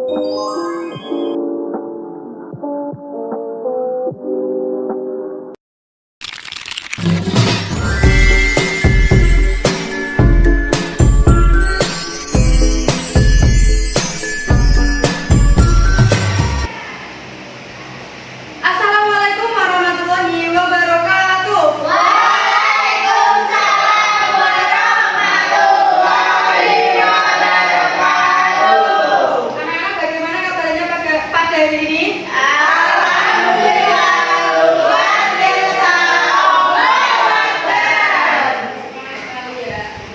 Assalamualaikum warahmatullahi wabarakatuh. Waalaikumsalam warahmatullahi wabarakatuh. Anak-anak, bagaimana kabarnya pada hari ini? Alhamdulillah, luar biasa. Allahu Akbar.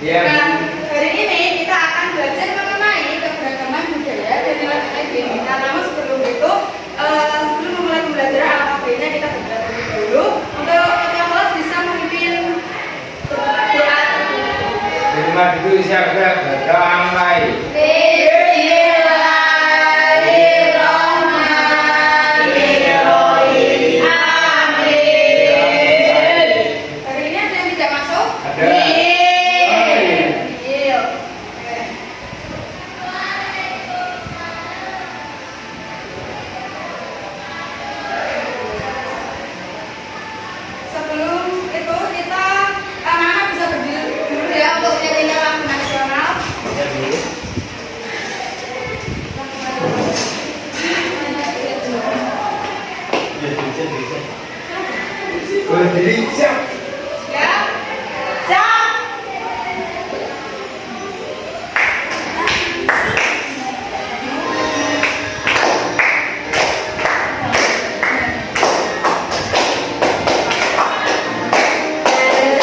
Iya. Dan hari ini kita akan belajar mengenai keberagaman budaya dan nilai-nilai kita. Namun sebelum itu, sebelum memulai pembelajaran alfabetnya kita berdoa dulu. Untuk ketua kelas bisa memimpin doa. Terima dulu siapa berdoa mulai. Bismillahirrahmanirrahim. Amin. Hari ini ada yang tidak masuk? Ada. Iya. Oke. Sebelum itu kita anak-anak bisa berdiri dulu ya untuk nyanyikan lagu nasional. Berdiri siap. Ya. Siap.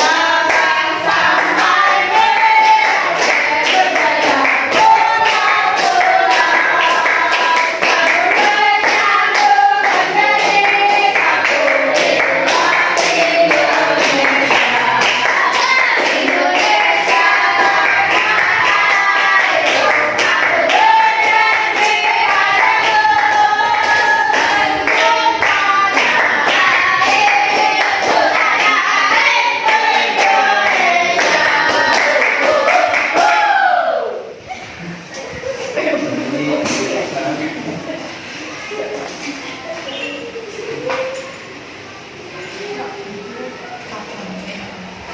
Jangan sampai berjaya menjadi satu Indonesia.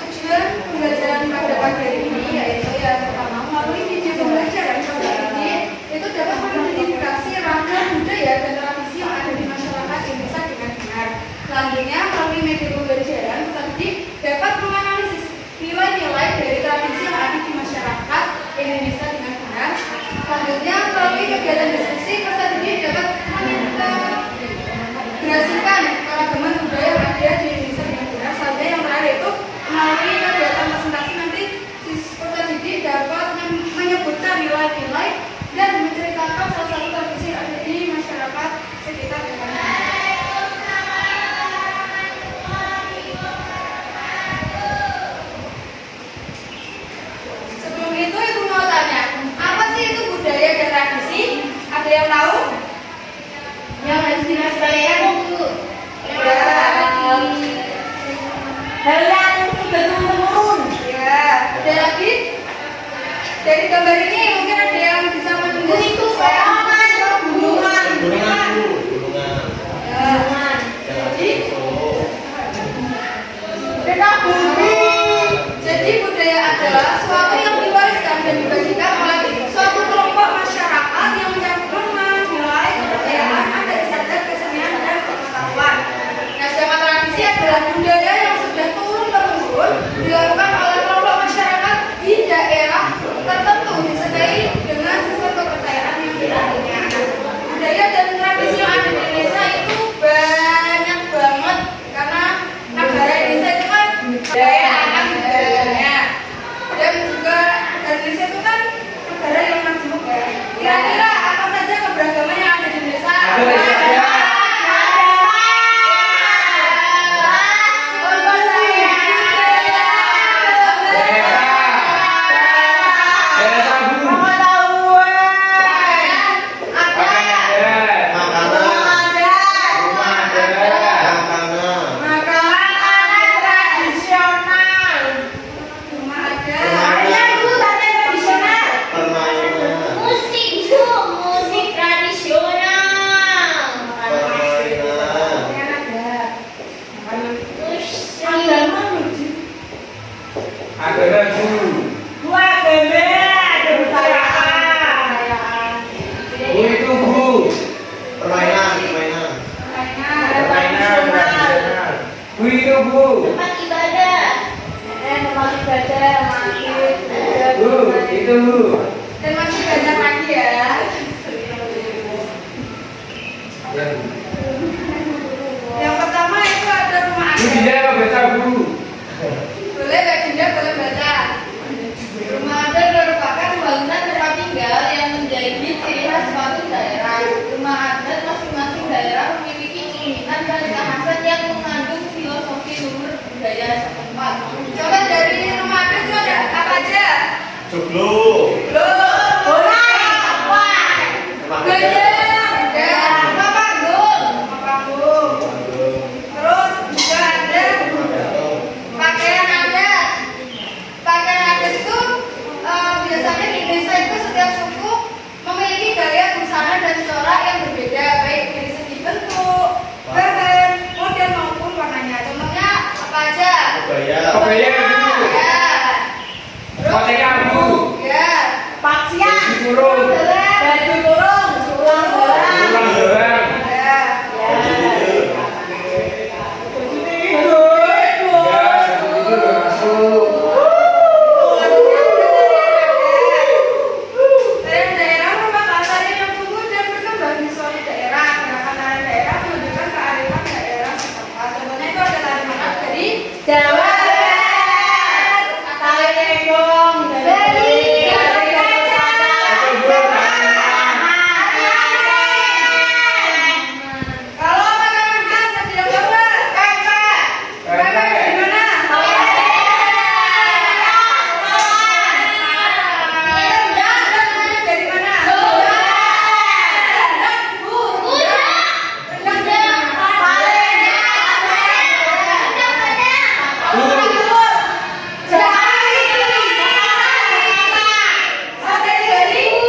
Tujuan pembelajaran pada pagi hari ini yaitu yang pertama melalui video pembelajaran pada ini itu dapat mengidentifikasi ragam budaya dan tradisi yang ada di masyarakat Indonesia dengan benar. Selanjutnya melalui media pembelajaran peserta didik dapat menganalisis nilai-nilai dari tradisi yang ada di masyarakat Indonesia dengan benar. Selanjutnya melalui kegiatan diskusi peserta didik dapat mengintegrasikan keragaman budaya yang ada di Indonesia dengan benar. Selanjutnya yang terakhir itu melalui kegiatan presentasi nanti peserta didik dapat menyebutkan nilai-nilai dan menceritakan salah satu tradisi yang ada di masyarakat sekitar dengan sebelum itu ibu mau tanya, apa sih itu budaya dan tradisi? Ada yang tahu? Yang harus dilestarikan itu hal yang turun-temurun. Ya, ada lagi? Dari gambar ini mungkin ada yang bisa menunjukkan Itu pepohonan, gunungan. Ya. Jadi, jadi budaya adalah suatu yang diwariskan dan dibagikan oleh suatu kelompok masyarakat yang mencakup nilai kepercayaan, adat istiadat, kesenian dan pengetahuan. Nah, sedangkan tradisi adalah budaya yang sudah turun temurun dilakukan oleh kelompok masyarakat di daerah tertentu disertai dengan sistem Bayar dulu. Ya. Pakai kamu. Ya. Paksian. Kurung. Baju kurung. Ulang doang. Kurang doang. Ya. Ya, satu itu udah masuk. Daerah merupakan tarian yang tumbuh dan berkembang di suatu daerah. Gerakan daerah menunjukkan kearifan daerah setempat. Contohnya itu ada tari manak dari Jawa Barat. Tari Legong. Dari kalau makanan khas yang tidak coba, pempek. Pempek dari mana? Rendang dari mana? Rendang, Bu. Rendang dari mana?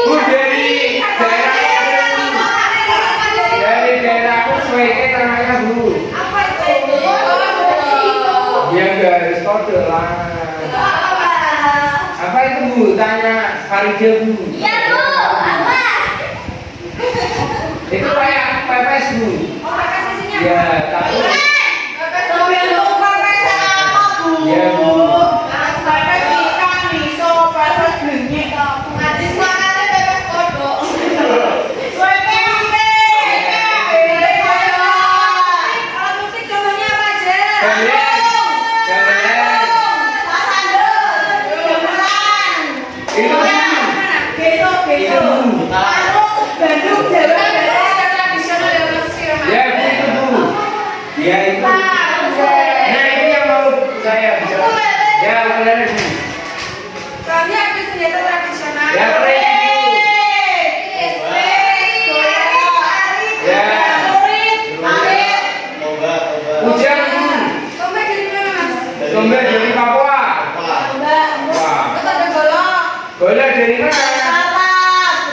Bu, dari daerahku sebaiknya namanya Bu. Ya garis kode lah. Apa itu Bu? Tanya Farida Bu. Itu kayak pepes Bu. Ya tahu. Ya Bu. Gamelan. Itu Bu. Itu Bu. Ya Bu itu Bu. Ya itu. Nah itu yang mau saya bicara. Ya benar Bu. Soalnya ada senjata tradisional. Ya keren Bu. Hujan Bu. Tombak dari mana, Mas? Sumber dari Papua. Wah. Terus ada golok. Golek dari mana?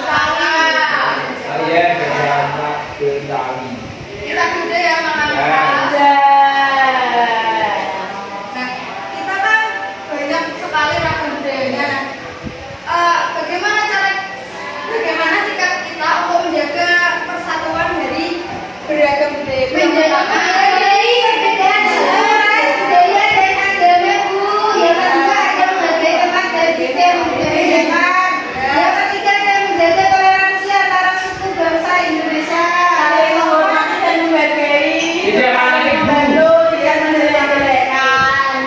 Tangan. Saya dari anak Betawi. Kita gede ya makanan Ya. khas. Nah, kita kan banyak sekali ragam budayanya. Bagaimana sikap kita untuk menjaga persatuan dari beragam budaya? Saling menghormati dan menghargai. Tidak aneh Bu. Bandung tidak menjelek-jelekan.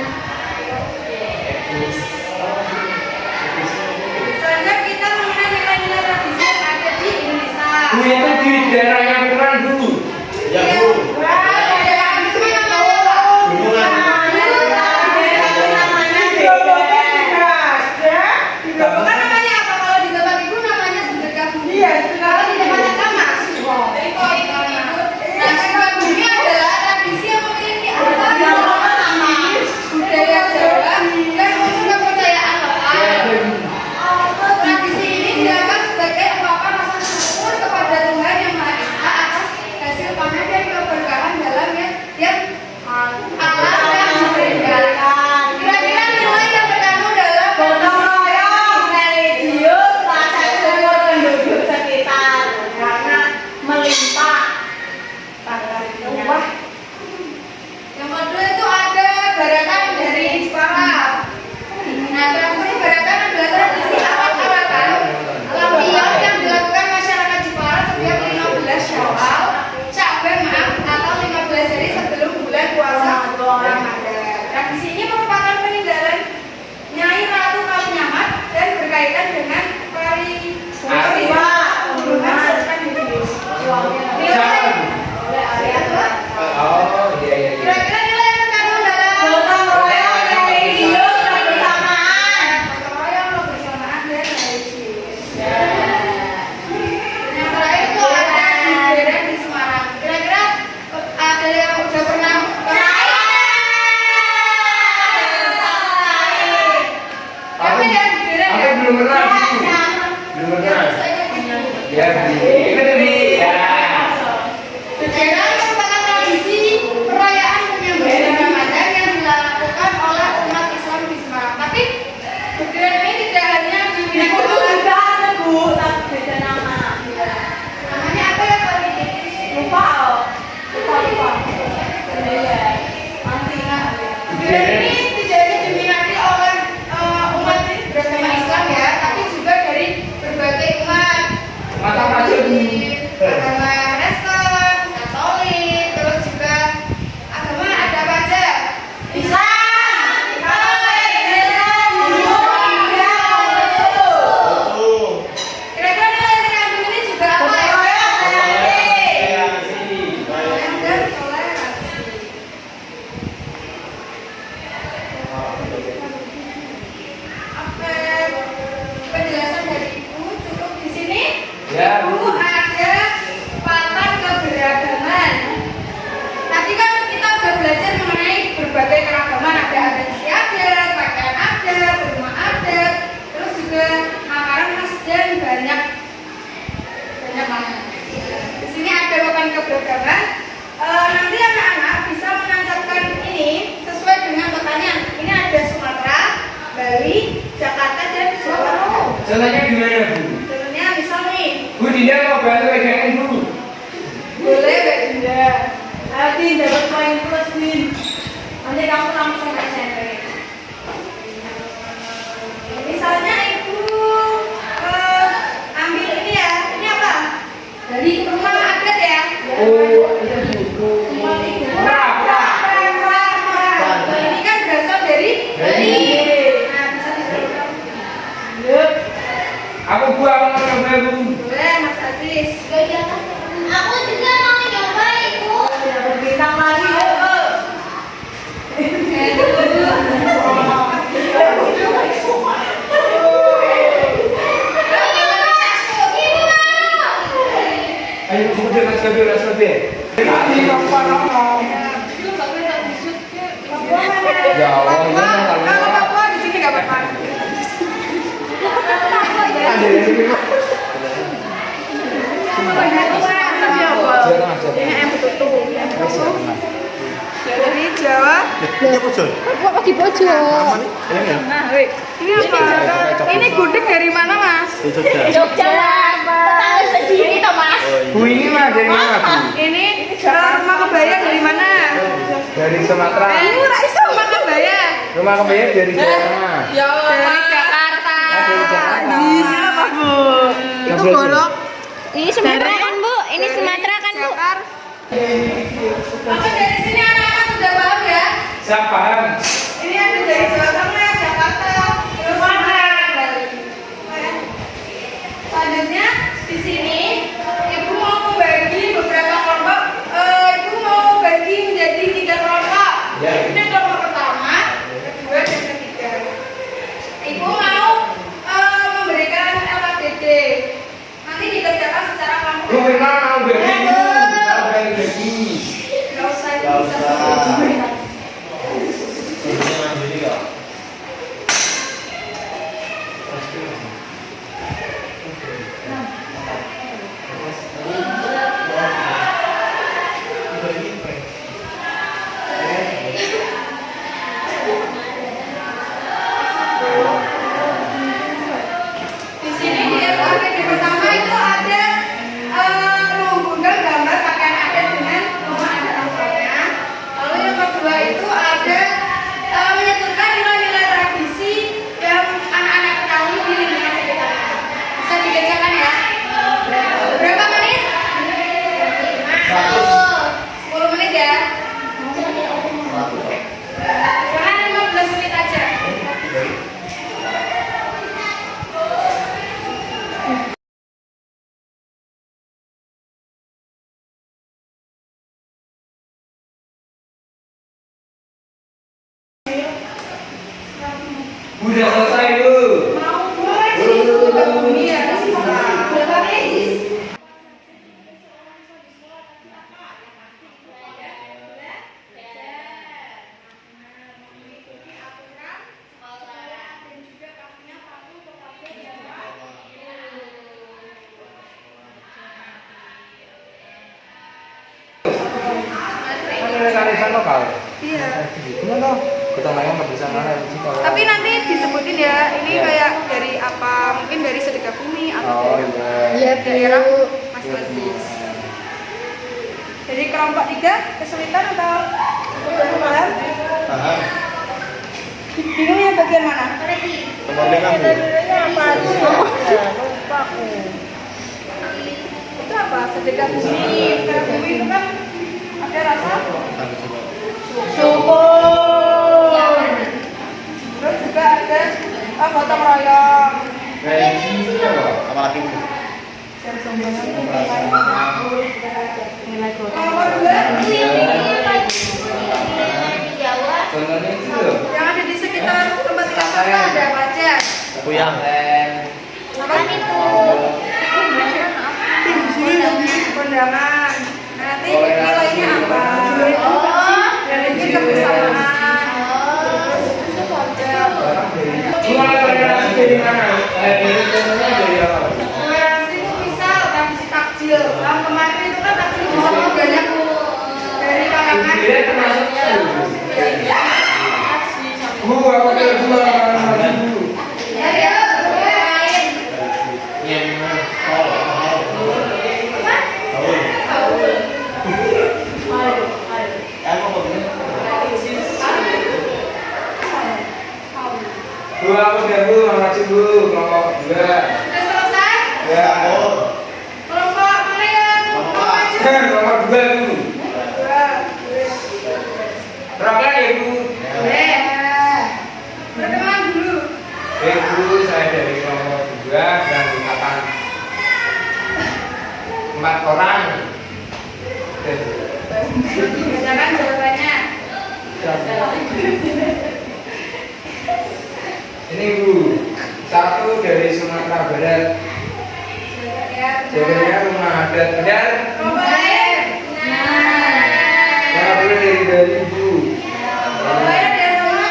Selanjutnya kita mengenai nilai-nilai tradisi yang ada di Indonesia. Bu itu di daerah yang kurang Bu. Ya, Bu. Bukan namanya apa kalau di tempat ibu namanya sedekah bumi. Kalau di tempatnya sama. Jadi kalau di tempat ibu, nah sedekah bumi adalah tradisi yang memiliki antara budaya Jawa dan unsur kepercayaan lokal. Tradisi ini dianggap sebagai ungkapan rasa syukur kepada Tuhan yang Maha Esa atas hasil panen dan keberkahan dalam yang alam yang memberikan. Kira-kira nilai yang terkandung dalam Gotong royong, religius, rasa syukur penduduk sekitar karena melimpah. Wah, yang kedua itu ada barakan dari Jepara. Nah, terakhir barakan adalah tradisi awal-awalan lampion yang dilakukan masyarakat Jepara setiap 15 Syawal, Sya'ban atau 15 hari sebelum bulan puasa Ramadan. Tradisi ini merupakan peninggalan Nyai Ratu Kalinyamat dan berkaitan dengan Ariwa, Nilai oleh area Oh iya iya. Iya. kira-kira nilai yang terkandung dalam gotong royong, religius, kebersamaan. gotong royong, kebersamaan dan religius. Yang terakhir itu ada di daerah di Semarang. Kira-kira ada yang udah pernah Apa ya di daerah ya? Aku belum pernah Bu. Belum pernah. Ya Bu. Itu tadi. Ya. Daerah merupakan tradisi perayaan penyembahyang Ramadan yang dilakukan oleh umat Contohnya gimana Bu? Contohnya misal nih, Bu Dinda mau bantu pegangin Bu. boleh Mbak Dinda. Nanti dapat poin plus Din. Nanti kamu langsung SMP. Misalnya ibu ambil ini ya, ini apa? Dari rumah adat ya. Oh, itu Bu. Pra. Ini kan berasal dari Dari. Nah, bisa diteruskan. Aku Bu, aku mau coba Bu. Boleh Mas Aziz. Aku juga mau nyoba ibu. Dapat bintang lagi. Yuk. Ayo sebentar, mas Kopi. Tadi kapan ngomong? Ya Allah, ini mah Kalau apa di sini nggak apa-apa. ada yang ini mah. Dari Jawa. Kok di pojok? Ini apa? Ini gudeg dari mana Mas? Jogja mas. Tetangga sendiri toh mas. Bu ini mah dari mana Bu? Ini rumah kebaya dari mana? Dari Sumatera. Nggak iso rumah kebaya. Rumah kebaya dari Jawa. Dari Jakarta. Dari Jakarta. Ini apa Bu? Itu golok. Ini Sumatera kan bu? Ini Sumatera kan bu? Apa dari sini anak-anak sudah paham ya? Saya paham. Ini ada dari Jawa Tengah, Jakarta, terus Bali. Selanjutnya di sini ibu mau membagi beberapa kelompok. Ibu mau bagi menjadi 3 kelompok. Ya. Ini kelompok pertama, kedua, dan ketiga. Ibu mau memberikan LKDD. Nanti dikerjakan secara Bu kelompok. memang mau bagi Bu. Mau bagi. Nggak usah, Nggak bisa usah. sendiri. Di sini di LKPD pertama itu ada menghubungkan gambar pakaian adat dengan rumah adat asalnya. Lalu yang kedua itu ada menyebutkan nilai-nilai tradisi yang anak-anak ketahui di lingkungan sekitar. Bisa dikerjakan ya. Berapa menit? 10 menit ya. Jangan 15 menit aja. Udah selesai Bu. Mau mulai sih buka bumi ya. Berapa menit? Ini karisan lokal. Iya. Gimana? Kita main nggak bisa mana sih kalau. Tapi nanti disebutin ya, ini Iya. kayak dari apa? Mungkin dari sedekah bumi atau Oh dari iya. daerah Mas Ledis. Jadi kelompok 3 kesulitan atau udah paham? Paham. Bingung yang bagian mana? Kembali kamu. Itu apa? Sedekah bumi. Sedekah bumi itu kan ada rasa syukur. Terus juga ada gotong royong. Apa lagi? Nomor 2 Contohnya itu loh. yang ada di sekitar tempat kita makan ada apa aja? Kuyang. Apa itu? Di sini lebih kondangan. Nanti nilainya apa? Dan itu kebersamaan. Mulai toleransi dari mana? Dari contohnya dari apa? Toleransi itu misal tradisi takjil. Tahun kemarin itu kan takjil di sini banyak dari kalangan. Dia termasuknya. Bu, aku kira dua orang maju. Ya, ya, lain. nomor 2 Bu. Perwakilan ya Bu. Perkenalan dulu. Oke Bu, saya dari nomor 2 dan mengatakan 4 orang. Bacakan jawabannya. Ini Bu, 1 dari Sumatera Barat. Jawabannya rumah adat. Benar? Baik. Yang kedua dari Bali Bu. Baik ya sama.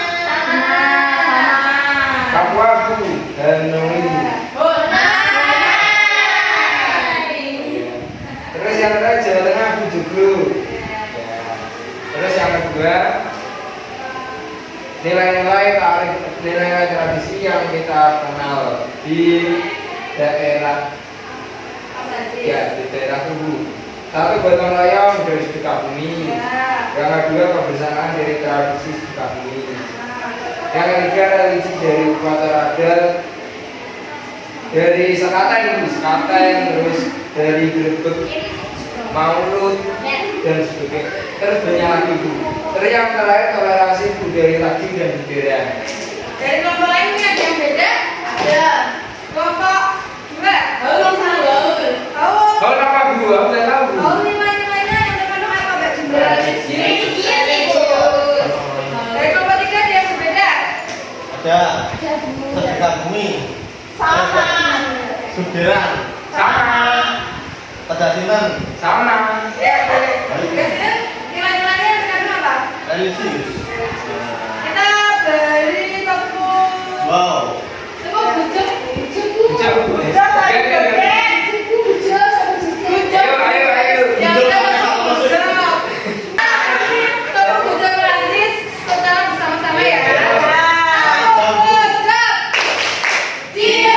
Papua Bu. Hanoi. Terus yang ketiga Jawa Tengah Bu Joglo. Terus yang kedua nilai-nilai tradisi yang kita kenal di daerah ya di daerah Tugu. 1 gotong royong dari Sukabumi. Yang kedua kebersamaan dari tradisi Sukabumi. Yang ketiga religi dari Sumatera Barat. Dari Sekaten, terus dari Grebek, Maulud dan sebagainya. Terus banyak lagi Bu. Terus yang terakhir toleransi budaya lagi dan budaya. Dari kelompok lain ini ada yang beda? Ada. Kelompok 2. Tahu? Tahu apa Bu? Aku tidak tahu Bu. Tahu nilai-nilainya yang terkandung apa Mbak Jumlah? Dari kelompok 3 ada yang berbeda? Ada sedekah bumi. Sudiran. Sama. Pedasinan. Sama. Ya, biasanya nilai-nilainya yang terkandung apa? Religius. Kita beri tepung. Wow. Tepung bujuk. Bisa Bu. Ayo. Yang tepung bujuk. Tepung bujuk gratis secara bersama-sama ya. Tepung bujuk. Dia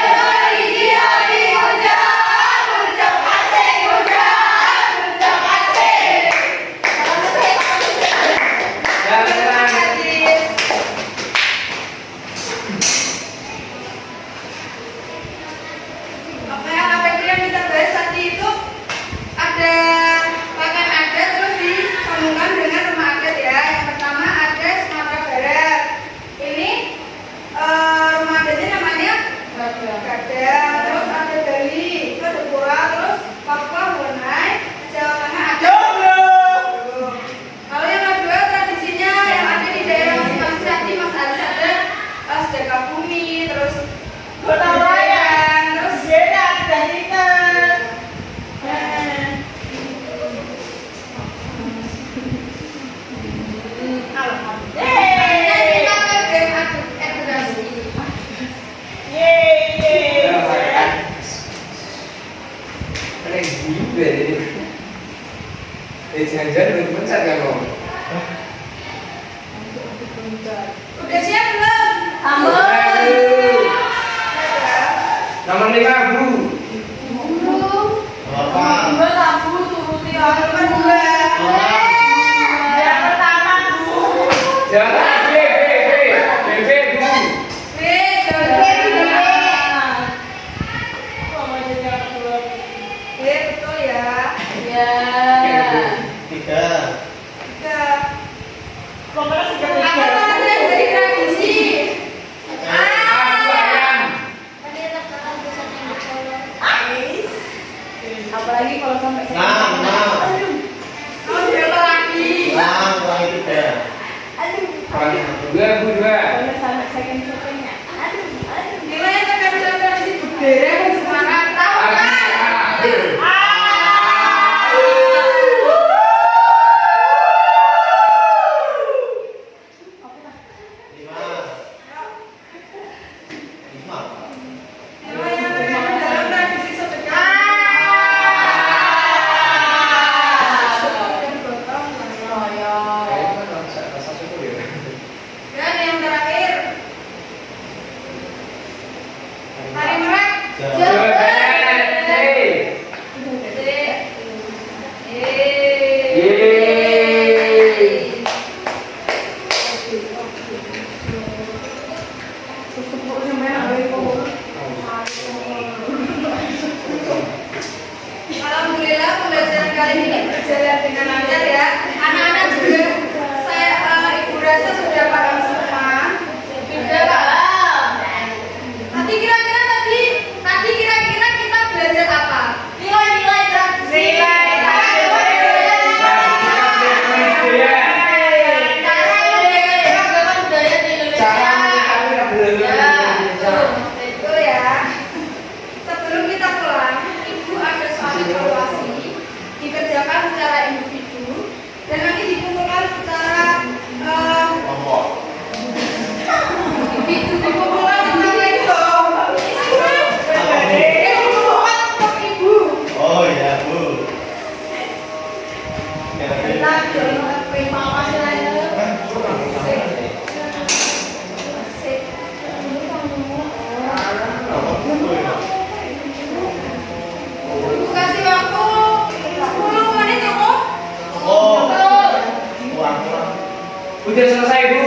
apa yang kita bahas tadi itu ada pakaian adat terus disambungkan dengan rumah adat ya. Yang pertama ada Sumatera Barat. Ini rumah adatnya namanya Gadang. Terus ada Bali, itu ada Pura. Terus Papua, Brunei, Jawa Tengah ada. Kalau yang kedua tradisinya yang ada di daerah masing-masing tadi Mas Aris ada sedekah bumi, terus gotong royong, terus Jangan-jangan belum pencet kan Om? udah siap belum? Nomor 5 Bu. Jangan B Bu. Betul ya. Tiga. Apa saja dari tradisi? Apalagi kalau sampai Enam. Mau berapa lagi? Kurang tiga. Dua Bu. sampai second shoppingnya. Nilai yang terkandung dalam tradisi budaya dan semangat tahu kan? Lima. Nilai yang terkandung dalam tradisi sedekah. Dan yang terakhir pembelajaran kali ini berjalan dengan lancar ya. Anak-anak juga saya ibu rasa sudah paham semua. Sudah paham. Tadi kira-kira kita belajar apa? Nilai-nilai transaksi. Betul ya. Sebelum kita pulang, ibu ada suatu evaluasi dikerjakan secara individu dan nanti dikumpulkan secara Kelompok. dikumpulkan secara itu dong. Dikumpulkan untuk ibu. Oh iya, Bu. Kita jangan mama selain Ibu kasih waktu 10 menit cukup. Oh, kurang. Udah selesai Bu.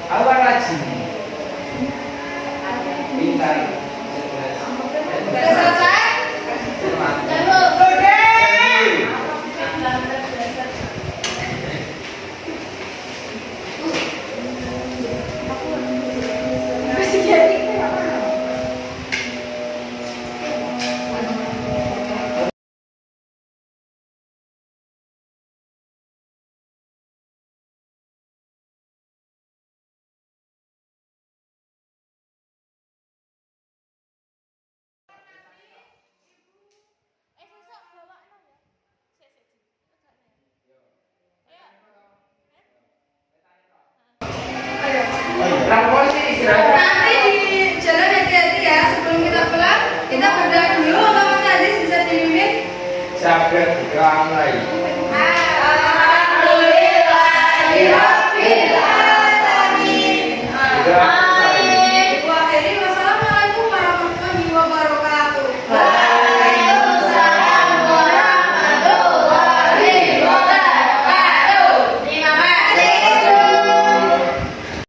Apa lagi? Pintar. Sudah selesai? Ayo. Oh iya. Rapor sih istirahat. Nanti di jalan hati-hati ya. Sebelum kita pulang, kita berdoa dulu. Atau Mas Aziz bisa dipimpin? Sabar juga mulai. Ah.